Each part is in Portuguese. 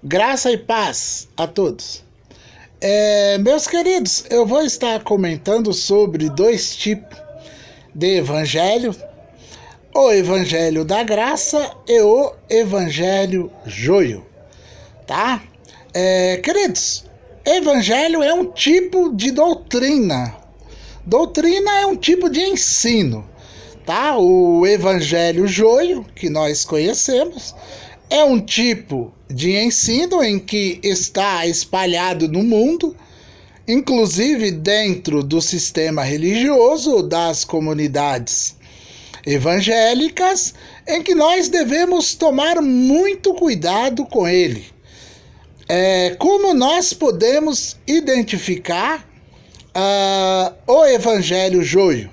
Graça e paz a todos. Meus queridos, eu vou estar comentando sobre dois tipos de evangelho: o evangelho da graça e o evangelho joio, tá? Queridos, evangelho é um tipo de doutrina. Doutrina é um tipo de ensino, tá? O evangelho joio, que nós conhecemos, é um tipo de ensino em que está espalhado no mundo, inclusive dentro do sistema religioso das comunidades evangélicas, em que nós devemos tomar muito cuidado com ele. Como nós podemos identificar o evangelho joio?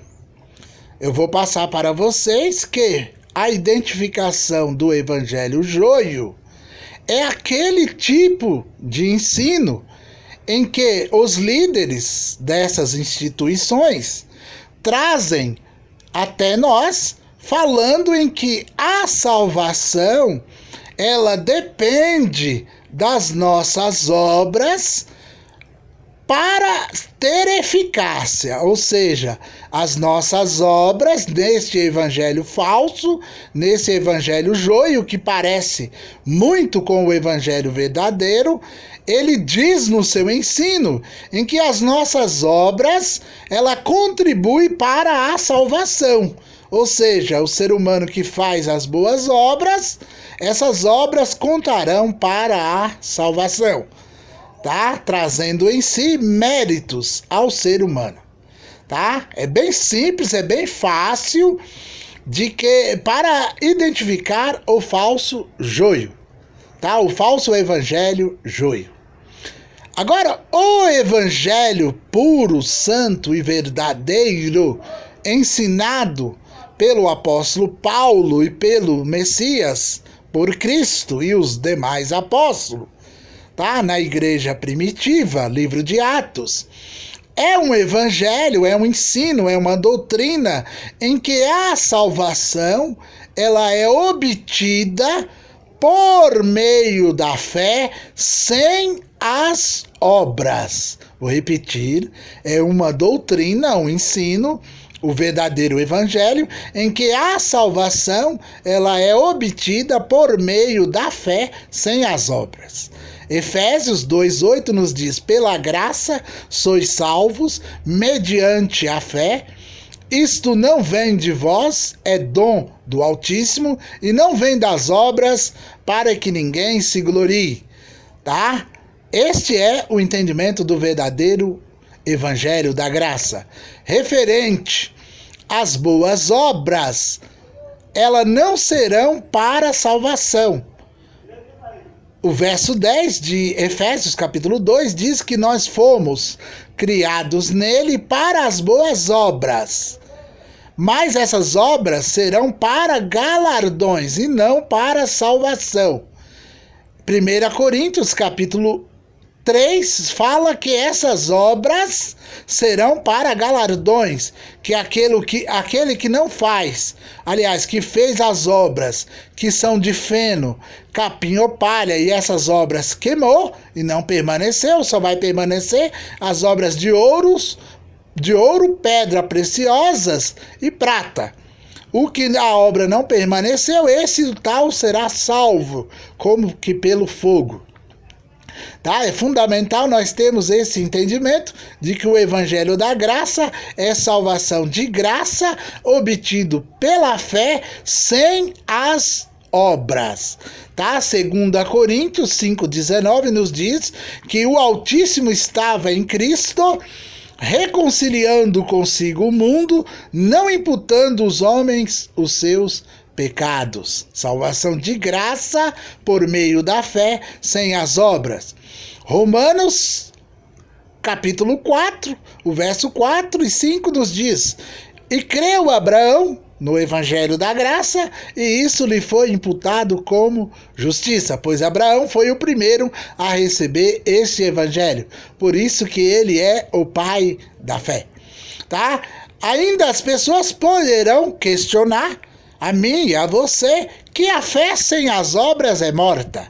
Eu vou passar para vocês que a identificação do evangelho joio é aquele tipo de ensino em que os líderes dessas instituições trazem até nós, falando em que a salvação ela depende das nossas obras para ter eficácia, ou seja, as nossas obras neste evangelho falso, nesse evangelho joio que parece muito com o evangelho verdadeiro, ele diz no seu ensino em que as nossas obras, ela contribui para a salvação. Ou seja, o ser humano que faz as boas obras, essas obras contarão para a salvação. Tá? Trazendo em si méritos ao ser humano, tá? É bem simples, é bem fácil para identificar o falso joio, tá? O falso evangelho joio. Agora, o evangelho puro, santo e verdadeiro, ensinado pelo apóstolo Paulo e pelo Messias, por Cristo e os demais apóstolos, tá? Na igreja primitiva, livro de Atos, é um evangelho, é um ensino, é uma doutrina em que a salvação ela é obtida por meio da fé sem as obras. Vou repetir, é uma doutrina, um ensino, o verdadeiro evangelho, em que a salvação ela é obtida por meio da fé sem as obras. Efésios 2:8 nos diz: pela graça sois salvos, mediante a fé. Isto não vem de vós, é dom do Altíssimo, e não vem das obras, para que ninguém se glorie. Tá? Este é o entendimento do verdadeiro evangelho da graça. Referente às boas obras, elas não serão para salvação. O verso 10 de Efésios capítulo 2 diz que nós fomos criados nele para as boas obras. Mas essas obras serão para galardões e não para salvação. 1 Coríntios capítulo 3 fala que essas obras serão para galardões, que aquele que não faz, aliás, que fez as obras que são de feno, capim ou palha, e essas obras queimou e não permaneceu, só vai permanecer as obras de ouro, pedra preciosas e prata. O que a obra não permaneceu, esse tal será salvo, como que pelo fogo. Tá? É fundamental nós termos esse entendimento de que o evangelho da graça é salvação de graça obtido pela fé sem as obras. Tá? 2 Coríntios 5:19 nos diz que o Altíssimo estava em Cristo, reconciliando consigo o mundo, não imputando aos homens os seus pecados. Salvação de graça por meio da fé, sem as obras. Romanos, capítulo 4, o verso 4 e 5 nos diz: e creu Abraão no evangelho da graça, e isso lhe foi imputado como justiça, pois Abraão foi o primeiro a receber este evangelho. Por isso que ele é o pai da fé. Tá? Ainda as pessoas poderão questionar a mim e a você que a fé sem as obras é morta.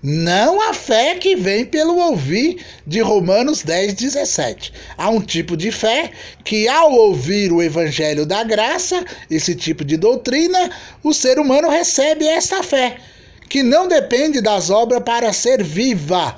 Não a fé que vem pelo ouvir de Romanos 10:17. Há um tipo de fé que, ao ouvir o evangelho da graça, esse tipo de doutrina, o ser humano recebe esta fé, que não depende das obras para ser viva.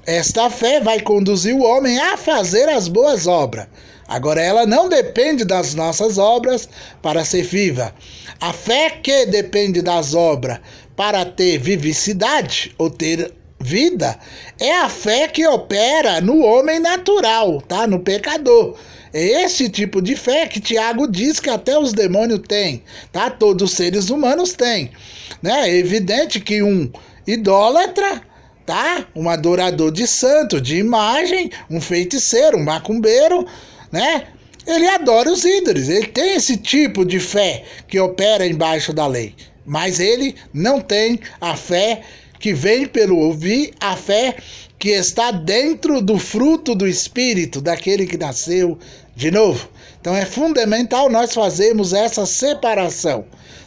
Esta fé vai conduzir o homem a fazer as boas obras. Agora, ela não depende das nossas obras para ser viva. A fé que depende das obras para ter vivicidade ou ter vida é a fé que opera no homem natural, tá? No pecador. É esse tipo de fé que Tiago diz que até os demônios têm, tá? Todos os seres humanos têm, né? É evidente que um idólatra, tá? Um adorador de santo, de imagem, um feiticeiro, um macumbeiro, né? Ele adora os ídolos, ele tem esse tipo de fé que opera embaixo da lei, mas ele não tem a fé que vem pelo ouvir, a fé que está dentro do fruto do Espírito, daquele que nasceu de novo. Então é fundamental nós fazermos essa separação,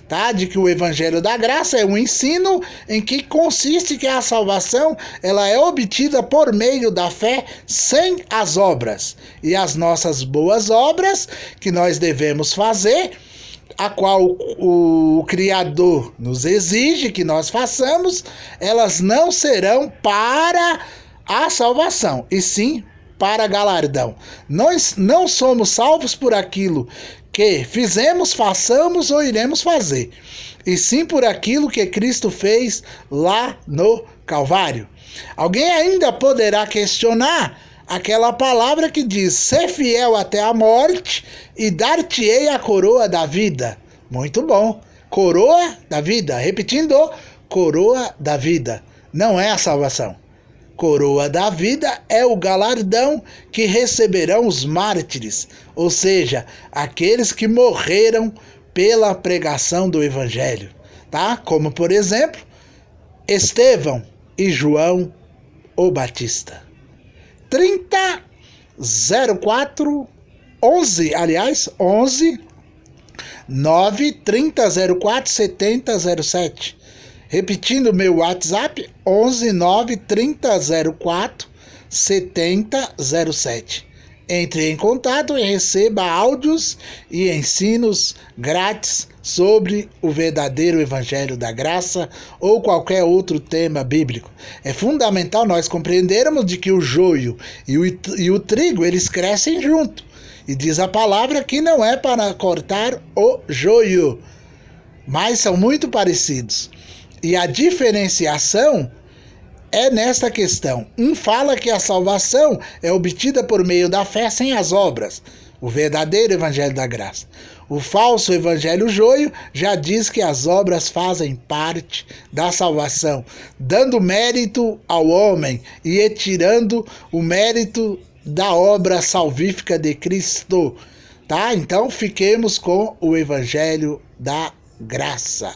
tá? De que o Evangelho da Graça é um ensino em que consiste que a salvação ela é obtida por meio da fé sem as obras. E as nossas boas obras que nós devemos fazer, a qual o Criador nos exige que nós façamos, elas não serão para a salvação, e sim para galardão. Nós não somos salvos por aquilo que fizemos, façamos ou iremos fazer, e sim por aquilo que Cristo fez lá no Calvário. Alguém ainda poderá questionar aquela palavra que diz: ser fiel até a morte e dar-te-ei a coroa da vida. Muito bom. Coroa da vida. Repetindo, coroa da vida. Não é a salvação. Coroa da vida é o galardão que receberão os mártires, ou seja, aqueles que morreram pela pregação do Evangelho, tá? Como, por exemplo, Estevão e João o Batista. 3004 11, aliás, 11 9 3004 7007. Repetindo meu WhatsApp, 11 9 3004 7007. Entre em contato e receba áudios e ensinos grátis sobre o verdadeiro Evangelho da Graça ou qualquer outro tema bíblico. É fundamental nós compreendermos de que o joio e o trigo, eles crescem junto. E diz a palavra que não é para cortar o joio, mas são muito parecidos. E a diferenciação é nesta questão. Um fala que a salvação é obtida por meio da fé sem as obras, o verdadeiro Evangelho da Graça. O falso Evangelho joio já diz que as obras fazem parte da salvação, dando mérito ao homem e retirando o mérito da obra salvífica de Cristo, tá? Então fiquemos com o Evangelho da Graça.